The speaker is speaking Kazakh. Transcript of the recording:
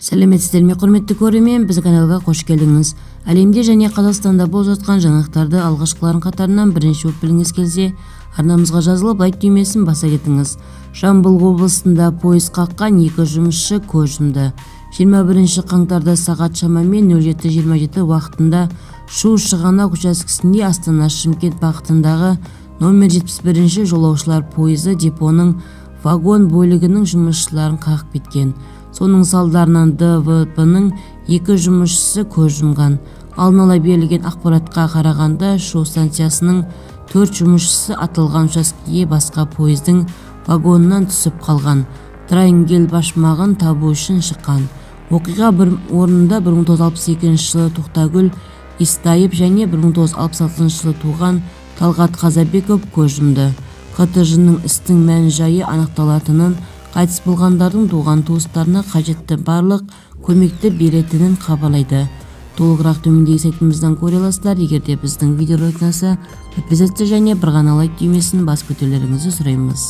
Сәлеметсіздер ме, құрметті көрермен, біздің каналға қош келдіңіз. Әлемде және Қазақстанда болып жатқан жаңалықтарды алғашқылардың қатарынан бірінші болып білгіңіз келсе, арнамызға жазылып лайк түймесін баса кетіңіз. Жамбыл облысында пойыз қаққан 2 жұмысшы көз жұмды. 21 қаңтарда сағат шамамен 07:27 уақытында Шу-Шығанақ учаскесінде Астана-Шымкент бағытындағы номер 71 жолаушылар пойызы депоның вагон бөлігінің жұмысшыларын қағып кеткен. Соның салдарынан ДВП-ның 2 жұмысшысы көз жұмған. Алдын ала берілген ақпаратқа қарағанда, Шу станциясының 4 жұмысшысы аталған учаскеге басқа пойыздың вагонынан түсіп қалған. Трайнгел башмағын табу үшін шыққан. Оқиға орнында 1962 жылы Тоқтагүл Истайып және 1966 жылы туған Талғат Қазабеков көз жұмды. КТЖ-ның істің мән-жайы анықталатынын, қайтыс болғандардың туған туыстарына қажетті барлық көмекті беретінін хабарлайды. Толығырақ төмендегі сайтымыздан көре аласыздар. Егер де біздің видеоролик ұнаса, подписаться және бір ғана лайк түймесін басып өтулеріңізді сұраймыз.